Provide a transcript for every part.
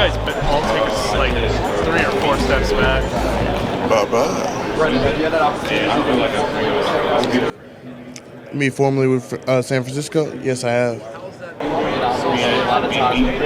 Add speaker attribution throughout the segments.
Speaker 1: guys all take us like 3 or 4 steps back.
Speaker 2: Bye-bye.
Speaker 3: Brenden, have you had that opportunity?
Speaker 2: Me formally with San Francisco? Yes, I have.
Speaker 3: A lot of times, what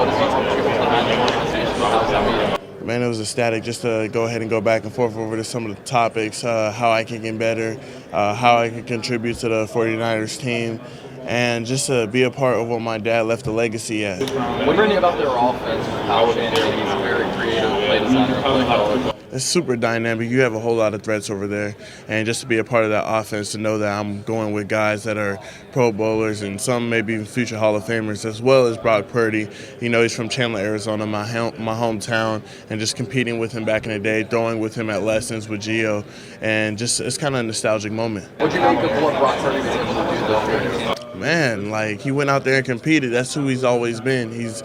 Speaker 3: does he contribute to the organization? How's that meeting?
Speaker 2: Man, it was ecstatic just to go ahead and go back and forth over to some of the topics, how I can get better, how I can contribute to the 49ers team, and just to be a part of what my dad left a legacy at.
Speaker 3: What do you about their offense with Howard and he's a very creative play designer and play caller?
Speaker 2: It's super dynamic. You have a whole lot of threats over there, and just to be a part of that offense, to know that I'm going with guys that are Pro Bowlers and some maybe even future Hall of Famers, as well as Brock Purdy. You know, he's from Chandler, Arizona, my hometown, and just competing with him back in the day, throwing with him at lessons with Gio, and just it's kind of a nostalgic moment.
Speaker 3: What do you make of what Brock Purdy was able to do this year?
Speaker 2: Man, like he went out there and competed. That's who he's always been. He's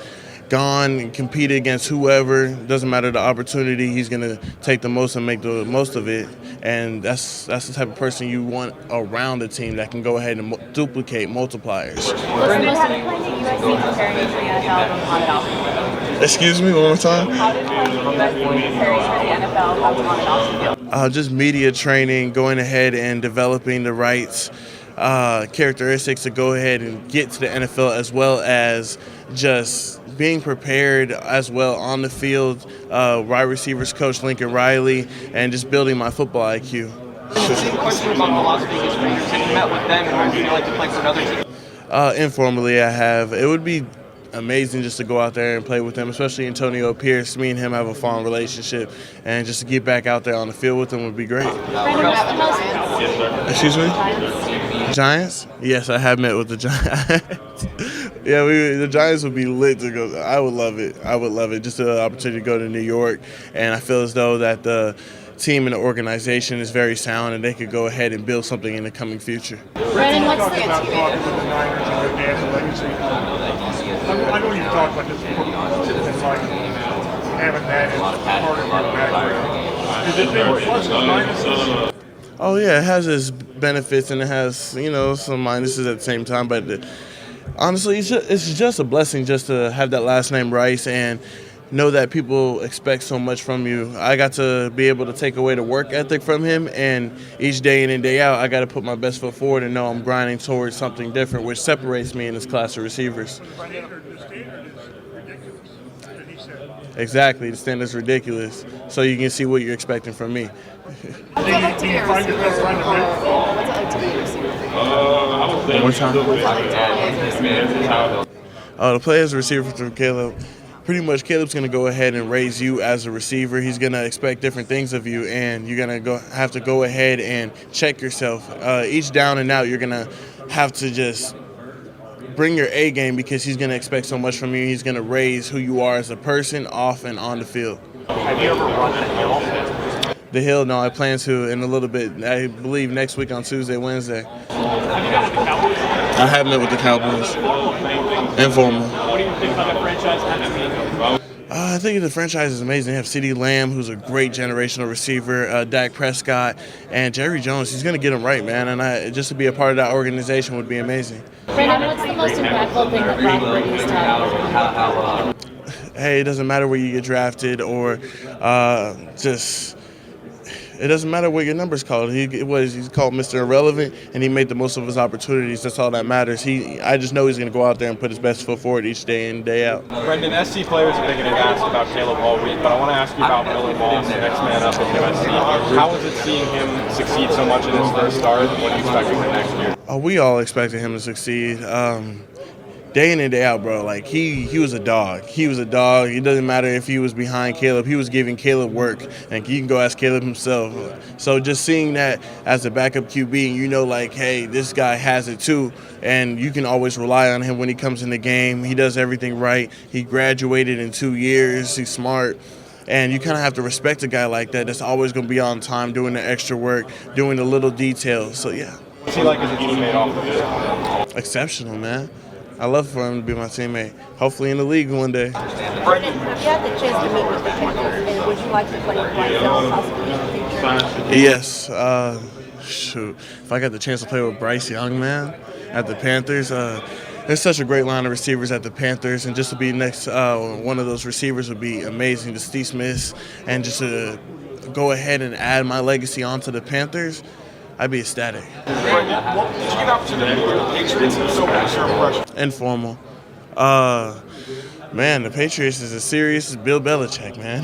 Speaker 2: gone and competed against whoever. Doesn't matter the opportunity. He's gonna take the most and make the most of it. And that's the type of person you want around the team that can go ahead and duplicate multipliers.
Speaker 4: Brenden, how did playing at USC compare to the NFL from on and off the field?
Speaker 2: Excuse me, one more time.
Speaker 4: How did playing at USC compare to the NFL from on and off the field?
Speaker 2: Just media training, going ahead and developing the right characteristics to go ahead and get to the NFL, as well as just being prepared as well on the field. Wide receivers coach Lincoln Riley, and just building my football IQ.
Speaker 3: Same question about the Las Vegas Raiders. Have you met with them, and what would you like to play for another team?
Speaker 2: Informally, I have. It would be amazing just to go out there and play with them, especially Antonio Pierce. Me and him have a fond relationship, and just to get back out there on the field with him would be great. Excuse me? Giants? Yes, I have met with the Giants. Yeah, the Giants would be lit to go. I would love it. I would love it. Just the opportunity to go to New York, and I feel as though that the team and the organization is very sound, and they could go ahead and build something in the coming future.
Speaker 4: Brenden, what's the
Speaker 1: About talking to the Niners and their dad's legacy. I know you've talked about this before. It's like having that as part of your background. Has it been pluses and minuses?
Speaker 2: Oh yeah, it has its benefits and it has some minuses at the same time. But honestly, it's just a blessing just to have that last name Rice and know that people expect so much from you. I got to be able to take away the work ethic from him, and each day in and day out, I got to put my best foot forward and know I'm grinding towards something different, which separates me in this class of receivers. Exactly, the standard's ridiculous. So you can see what you're expecting from me.
Speaker 4: What's it like to be a receiver? What's it like to be a receiver?
Speaker 2: One more time. To play as a receiver for Caleb, pretty much Caleb's going to go ahead and raise you as a receiver. He's going to expect different things of you, and you're going to have to go ahead and check yourself. Each down and out, you're going to have to just bring your A game, because he's going to expect so much from you. He's going to raise who you are as a person off and on the field.
Speaker 1: Have you ever run the hill?
Speaker 2: The hill, no, I plan to in a little bit. I believe next week on Tuesday, Wednesday.
Speaker 1: Have you met with the Cowboys?
Speaker 2: I have met with the Cowboys. Informal.
Speaker 1: What do you think about the franchise having me?
Speaker 2: I think the franchise is amazing. They have CeeDee Lamb, who's a great generational receiver, Dak Prescott, and Jerry Jones. He's going to get them right, man. And just to be a part of that organization would be amazing.
Speaker 4: Brenden, what's the most impactful thing that Brock Purdy has done?
Speaker 2: Hey, it doesn't matter where you get drafted or it doesn't matter what your number's called. He's called Mr. Irrelevant, and he made the most of his opportunities. That's all that matters. I just know he's going to go out there and put his best foot forward each day in and day out.
Speaker 5: Brenden, SC players have been getting asked about Caleb all week, but I want to ask you about Miller Moss, the next man up at USC. How is it seeing him succeed so much in his first start? What are you expecting for next year?
Speaker 2: We all expected him to succeed. Day in and day out, bro. Like he was a dog. He was a dog. It doesn't matter if he was behind Caleb. He was giving Caleb work. And you can go ask Caleb himself. So just seeing that as a backup QB, and hey, this guy has it too. And you can always rely on him when he comes in the game. He does everything right. He graduated in 2 years. He's smart. And you kind of have to respect a guy like that that's always going to be on time, doing the extra work, doing the little details. So, yeah.
Speaker 5: What's he like as a teammate off the field?
Speaker 2: Exceptional, man. I love for him to be my teammate. Hopefully in the league one day.
Speaker 4: Brenden, have you had the chance to meet with the Panthers, and would you like to play with Bryce Young possibly in the future?
Speaker 2: Yes. If I got the chance to play with Bryce Young, man, at the Panthers, There's such a great line of receivers at the Panthers, and just to be next one of those receivers would be amazing. To Steve Smith, and just to go ahead and add my legacy onto the Panthers, I'd be ecstatic.
Speaker 5: What did you get opportunity with the Patriots? So what was your impression?
Speaker 2: Informal. Man, the Patriots is as serious as Bill Belichick, man.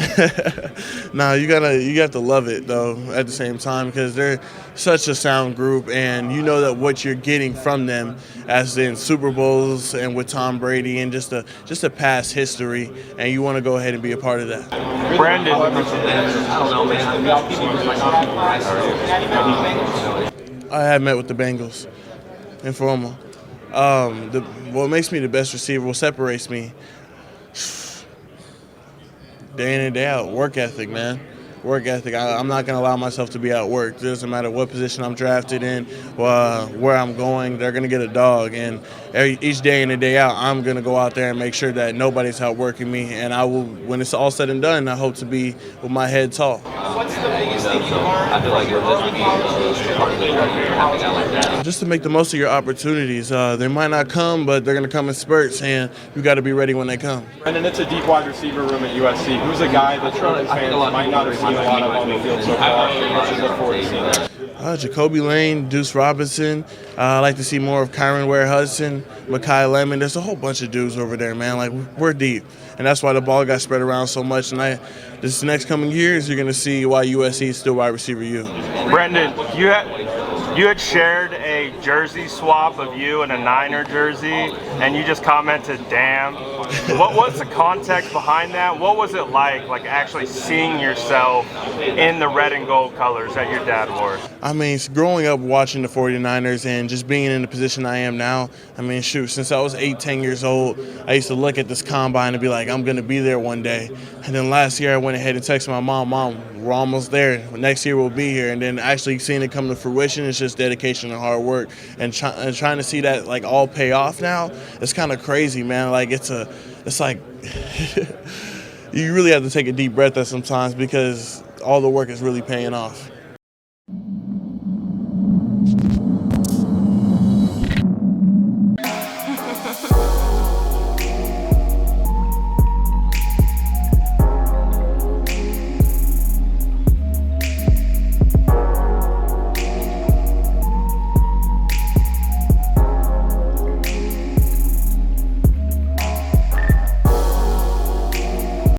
Speaker 2: Nah, you got to love it though at the same time, because they're such a sound group, and you know that what you're getting from them, as in Super Bowls and with Tom Brady and just a past history, and you want to go ahead and be a part of that.
Speaker 5: Brenden.
Speaker 2: I have met with the Bengals. Informal. What makes me the best receiver, what separates me, day in and day out, work ethic, man. Work ethic. I'm not going to allow myself to be outworked. It doesn't matter what position I'm drafted in, where I'm going, they're going to get a dog. And each day in and day out, I'm going to go out there and make sure that nobody's outworking me. And I will, when it's all said and done, I hope to be with my head tall.
Speaker 3: What's the biggest thing you learned? I feel like this would be probably having a guy like that.
Speaker 2: Just to make the most of your opportunities. They might not come, but they're going to come in spurts, and you got to be ready when they come.
Speaker 5: And then it's a deep wide receiver room at USC. Who's a guy that Trojans fans might not have seen a lot of on the field so far? What should look forward to seeing that?
Speaker 2: Jacoby Lane, Deuce Robinson. I like to see more of Kyron Ware-Hudson, Mekhi Lemon. There's a whole bunch of dudes over there, man. Like, we're deep, and that's why the ball got spread around so much. And this next coming years, you're going to see why USC is still wide receiver U.
Speaker 6: Brenden, you had shared a jersey swap of you and a Niner jersey, and you just commented, "Damn." What was the context behind that? What was it like actually seeing yourself in the red and gold colors that your dad wore?
Speaker 2: I mean, growing up watching the 49ers and just being in the position I am now, I mean, shoot, since I was 8, 10 years old, I used to look at this combine and be like, I'm going to be there one day. And then last year I went ahead and texted my mom, we're almost there. Next year we'll be here. And then actually seeing it come to fruition, it's just dedication and hard work. And trying to see that like all pay off now, it's kind of crazy, man. Like it's like you really have to take a deep breath at sometimes, because all the work is really paying off.